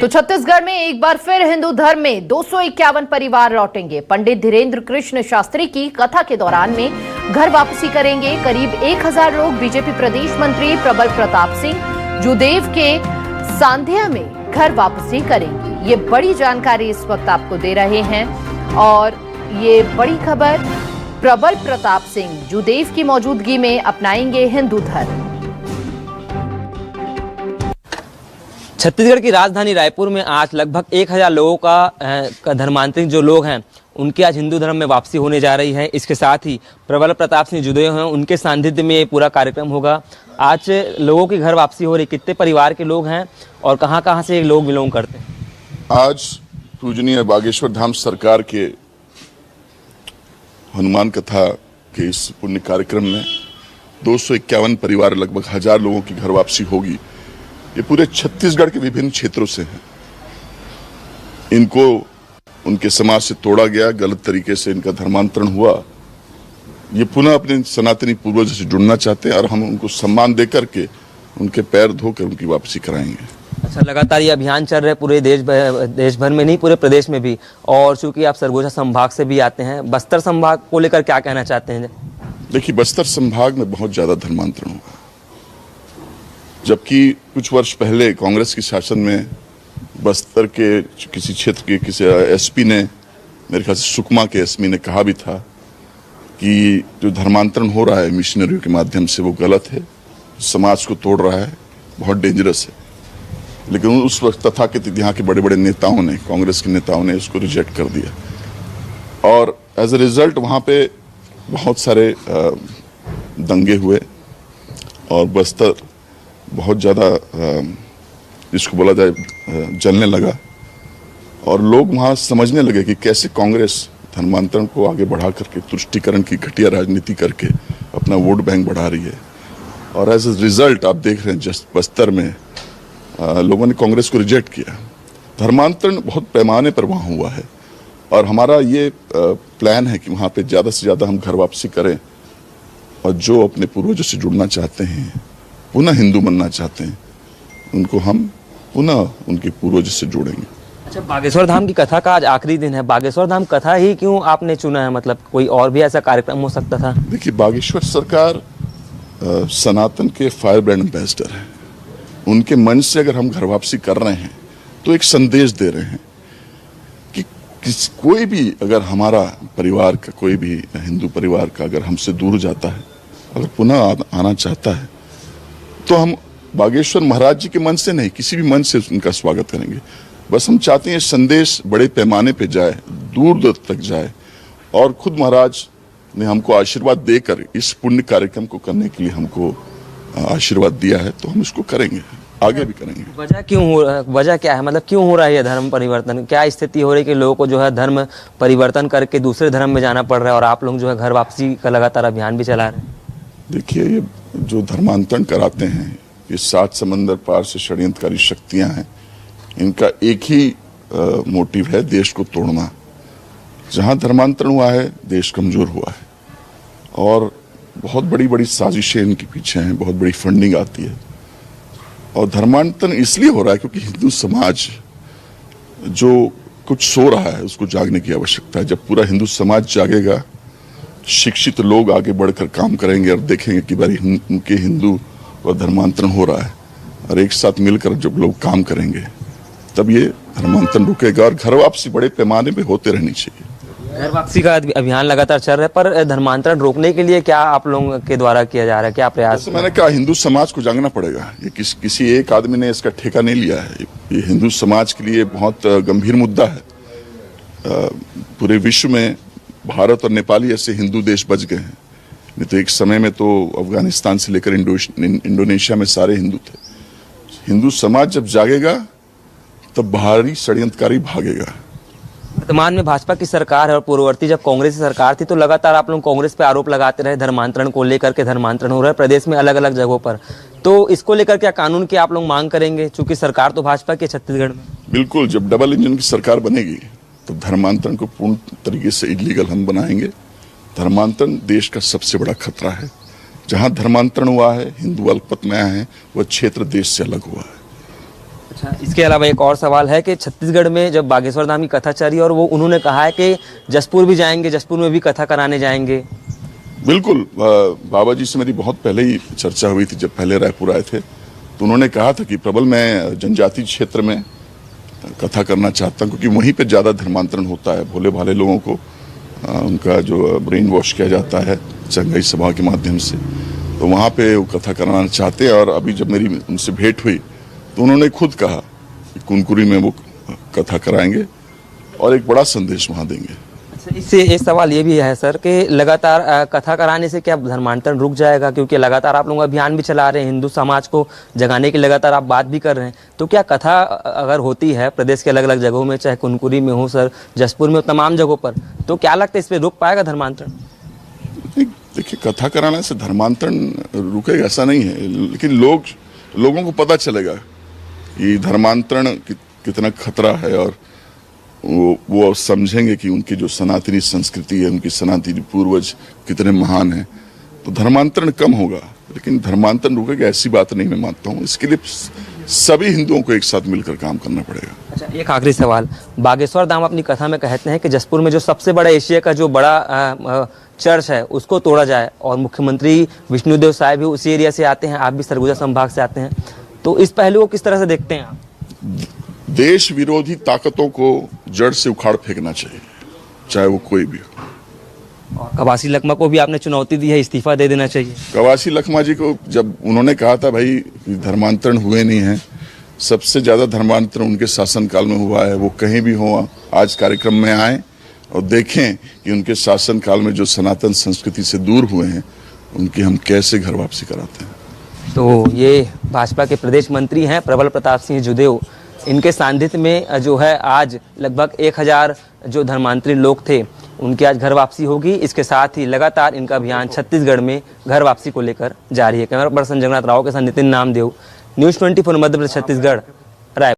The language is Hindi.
तो छत्तीसगढ़ में एक बार फिर हिंदू धर्म में 251 परिवार लौटेंगे। पंडित धीरेन्द्र कृष्ण शास्त्री की कथा के दौरान में घर वापसी करेंगे करीब 1000 लोग। बीजेपी प्रदेश मंत्री प्रबल प्रताप सिंह जूदेव के सांधिया में घर वापसी करेंगे। ये बड़ी जानकारी इस वक्त आपको दे रहे हैं और ये बड़ी खबर, प्रबल प्रताप सिंह जूदेव की मौजूदगी में अपनाएंगे हिंदू धर्म। छत्तीसगढ़ की राजधानी रायपुर में आज लगभग 1000 लोगों का धर्मांतरित जो लोग हैं उनकी आज हिंदू धर्म में वापसी होने जा रही है। इसके साथ ही प्रबल प्रताप सिंह जूदेव हैं, उनके सानिध्य में ये पूरा कार्यक्रम होगा। आज लोगों की घर वापसी हो रही, कितने परिवार के लोग हैं और कहां से लोग बिलोंग करते हैं? आज पूजनीय बागेश्वर धाम सरकार के हनुमान कथा के इस पुण्य कार्यक्रम में 251 परिवार, लगभग 1000 लोगों की घर वापसी होगी। ये पूरे छत्तीसगढ़ के विभिन्न क्षेत्रों से हैं। इनको उनके समाज से तोड़ा गया, गलत तरीके से इनका धर्मांतरण हुआ। ये पुनः अपने सनातनी पूर्वजों से जुड़ना चाहते हैं और हम उनको सम्मान देकर के उनके पैर धोकर उनकी वापसी कराएंगे। अच्छा, लगातार ये अभियान चल रहे पूरे देश भर में नहीं, पूरे प्रदेश में भी। और चूंकि आप सरगुजा संभाग से भी आते हैं, बस्तर संभाग को लेकर क्या कहना चाहते हैं? देखिए, बस्तर संभाग में बहुत ज्यादा धर्मांतरण हुआ, जबकि कुछ वर्ष पहले कांग्रेस के शासन में बस्तर के किसी क्षेत्र के किसी एसपी ने, मेरे ख्याल से सुकमा के एसपी ने कहा भी था कि जो धर्मांतरण हो रहा है मिशनरियों के माध्यम से वो गलत है, समाज को तोड़ रहा है, बहुत डेंजरस है। लेकिन उस वक्त तथाकथित यहाँ के बड़े बड़े नेताओं ने, कांग्रेस के नेताओं ने उसको रिजेक्ट कर दिया और एज ए रिजल्ट वहाँ पे बहुत सारे दंगे हुए और बस्तर बहुत ज़्यादा जिसको बोला जाए जलने लगा और लोग वहाँ समझने लगे कि कैसे कांग्रेस धर्मांतरण को आगे बढ़ा करके तुष्टीकरण की घटिया राजनीति करके अपना वोट बैंक बढ़ा रही है। और एज ए रिजल्ट आप देख रहे हैं जस्ट बस्तर में लोगों ने कांग्रेस को रिजेक्ट किया। धर्मांतरण बहुत पैमाने पर वहाँ हुआ है और हमारा ये प्लान है कि वहाँ पे ज़्यादा से ज़्यादा हम घर वापसी करें और जो अपने पूर्वजों से जुड़ना चाहते हैं, पुनः हिंदू बनना चाहते हैं, उनको हम पुनः उनके पूर्वजों से जोड़ेंगे। अच्छा, बागेश्वर धाम की कथा का आज आखिरी दिन है। बागेश्वर धाम कथा ही क्यों आपने चुना है? मतलब कोई और भी ऐसा कार्यक्रम हो सकता था? देखिए, बागेश्वर सरकार सनातन के फायर ब्रांड एम्बेसडर है। उनके मन से अगर हम घर वापसी कर रहे हैं तो एक संदेश दे रहे हैं कि कोई भी अगर हमारा परिवार का, कोई भी हिंदू परिवार का अगर हमसे दूर जाता है, अगर पुनः आना चाहता है तो हम बागेश्वर महाराज जी के मन से नहीं, किसी भी मन से उनका स्वागत करेंगे। बस हम चाहते हैं संदेश बड़े पैमाने पे जाए, दूर दूर तक जाए और खुद महाराज ने हमको आशीर्वाद देकर इस पुण्य कार्यक्रम को करने के लिए हमको आशीर्वाद दिया है, तो हम इसको करेंगे, आगे भी करेंगे। वजह क्या है? मतलब क्यों हो रहा है यह धर्म परिवर्तन? क्या स्थिति हो रही है कि लोगों को जो है धर्म परिवर्तन करके दूसरे धर्म में जाना पड़ रहा है और आप लोग जो है घर वापसी का लगातार अभियान भी चला रहे हैं? देखिए, ये जो धर्मांतरण कराते हैं, ये 7 समंदर पार से षड्यंत्रकारी शक्तियां हैं। इनका एक ही मोटिव है, देश को तोड़ना। जहां धर्मांतरण हुआ है, देश कमजोर हुआ है और बहुत बड़ी बड़ी साजिशें इनके पीछे हैं, बहुत बड़ी फंडिंग आती है। और धर्मांतरण इसलिए हो रहा है क्योंकि हिंदू समाज जो कुछ सो रहा है उसको जागने की आवश्यकता है। जब पूरा हिंदू समाज जागेगा, शिक्षित लोग आगे बढ़कर काम करेंगे और देखेंगे कि भाई उनके हिंदू और धर्मांतरण हो रहा है और एक साथ मिलकर जब लोग काम करेंगे तब ये धर्मांतरण रुकेगा और घर वापसी बड़े पैमाने पे होते रहनी चाहिए। घर वापसी का अभियान लगातार चल रहा है, पर धर्मांतरण रोकने के लिए क्या आप लोगों के द्वारा किया जा रहा है? क्या प्रयास? तो मैंने कहा, हिंदू समाज को जागना पड़ेगा। ये किसी एक आदमी ने इसका ठेका नहीं लिया है। ये हिंदू समाज के लिए बहुत गंभीर मुद्दा है। पूरे विश्व में भारत और नेपाल ही ऐसे हिंदू देश बच गए हैं, नहीं तो एक समय में तो अफगानिस्तान से लेकर इंडोनेशिया में सारे हिंदू थे। हिंदू समाज जब जागेगा तब बाहरी षड्यंत्रकारी भागेगा। वर्तमान में भाजपा की सरकार है और पूर्ववर्ती जब कांग्रेस की सरकार थी तो लगातार आप लोग कांग्रेस पे आरोप लगाते रहे धर्मांतरण को लेकर के। धर्मांतरण हो रहा है प्रदेश में अलग अलग जगहों पर, तो इसको लेकर क्या कानून की आप लोग मांग करेंगे? चूंकि सरकार तो भाजपा की छत्तीसगढ़ में। बिल्कुल, जब डबल इंजन की सरकार बनेगी तो धर्मांतरण को पूर्ण तरीके से इलीगल हम बनाएंगे। धर्मांतरण देश का सबसे बड़ा खतरा है। जहां धर्मांतरण हुआ है, हिंदू अल्पमत में आए हैं, वह क्षेत्र देश से अलग हुआ है। अच्छा, इसके अलावा एक और सवाल है कि छत्तीसगढ़ में जब बागेश्वर धाम की कथा चली और वो उन्होंने कहा है कि जसपुर भी जाएंगे, जसपुर में भी कथा कराने जाएंगे। बिल्कुल, बाबा जी से मेरी बहुत पहले ही चर्चा हुई थी, जब पहले रायपुर आए थे तो उन्होंने कहा था कि प्रबल मैं जनजाति क्षेत्र में कथा करना चाहता हूँ, क्योंकि वहीं पे ज़्यादा धर्मांतरण होता है। भोले भाले लोगों को उनका जो ब्रेन वॉश किया जाता है चंगाई सभा के माध्यम से, तो वहाँ पे वो कथा कराना चाहते हैं। और अभी जब मेरी उनसे भेंट हुई तो उन्होंने खुद कहा कि कुनकुरी में वो कथा कराएंगे और एक बड़ा संदेश वहाँ देंगे। अच्छा, इससे एक सवाल ये भी है सर कि लगातार कथा कराने से क्या धर्मांतरण रुक जाएगा? क्योंकि लगातार आप लोग अभियान भी चला रहे हैं, हिंदू समाज को जगाने की लगातार आप बात भी कर रहे हैं, तो क्या कथा अगर होती है प्रदेश के अलग अलग जगहों में, चाहे कुनकुरी में हो सर, जसपुर में हो, तमाम जगहों पर, तो क्या लगता है इस पर रुक पाएगा धर्मांतरण? देखिए, कथा कराने से धर्मांतरण रुकेगा ऐसा नहीं है, लेकिन लोगों को पता चलेगा कि धर्मांतरण कितना खतरा है, और वो समझेंगे कि उनकी जो सनातनी संस्कृति है, उनकी सनातनी पूर्वज कितने महान हैं। तो धर्मांतरण कम होगा, लेकिन धर्मांतरण रुकेगा ऐसी बात नहीं मैं मानता हूँ। इसके लिए सभी हिंदुओं को एक साथ मिलकर काम करना पड़ेगा। अच्छा, एक आखिरी सवाल, बागेश्वर धाम अपनी कथा में कहते हैं कि जसपुर में जो सबसे बड़ा एशिया का जो बड़ा चर्च है उसको तोड़ा जाए, और मुख्यमंत्री विष्णुदेव साय भी उसी एरिया से आते हैं, आप भी सरगुजा संभाग से आते हैं, तो इस पहलू को किस तरह से देखते हैं आप? देश विरोधी ताकतों को जड़ से उखाड़ फेंकना चाहिए, चाहे वो कोई भी हो। और कवासी लखमा को भी आपने चुनौती दी है, इस्तीफा दे देना चाहिए। कवासी लखमा जी को जब उन्होंने कहा था भाई धर्मांतरण हुए नहीं है, सबसे ज्यादा धर्मांतरण उनके शासनकाल में हुआ है, वो कहीं भी हो आज कार्यक्रम में आए और देखें कि उनके शासनकाल में जो सनातन संस्कृति से दूर हुए हैं उनकी हम कैसे घर वापसी कराते हैं। तो ये भाजपा के प्रदेश मंत्री हैं प्रबल प्रताप सिंह जुदेव, इनके सानिध्य में जो है आज लगभग 1000 जो धर्मांतरी लोग थे उनकी आज घर वापसी होगी। इसके साथ ही लगातार इनका अभियान छत्तीसगढ़ में घर वापसी को लेकर जारी है। कैमरा पर्सन जगन्नाथ राव के साथ नितिन नामदेव, न्यूज़ 24 मध्य प्रदेश छत्तीसगढ़।